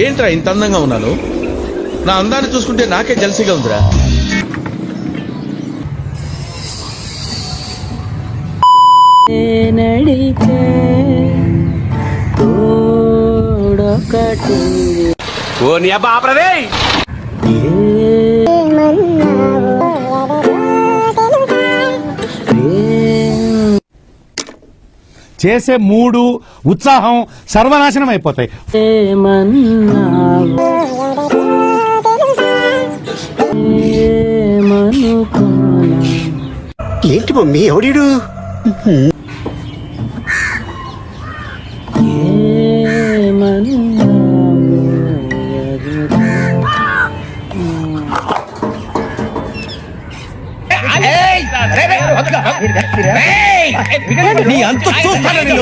ఏంట్రా ఇంత అందంగా ఉన్నాను? నా అందాన్ని చూసుకుంటే నాకే జలసిగా ఉందిరా. ఓ నీ అబ్బా ఆపరదే. చేసే మూడు ఉత్సాహం సర్వనాశనం అయిపోతాయి. ఏంటి మమ్మీ ఎవడీడు? నీ అంత చూస్తాను.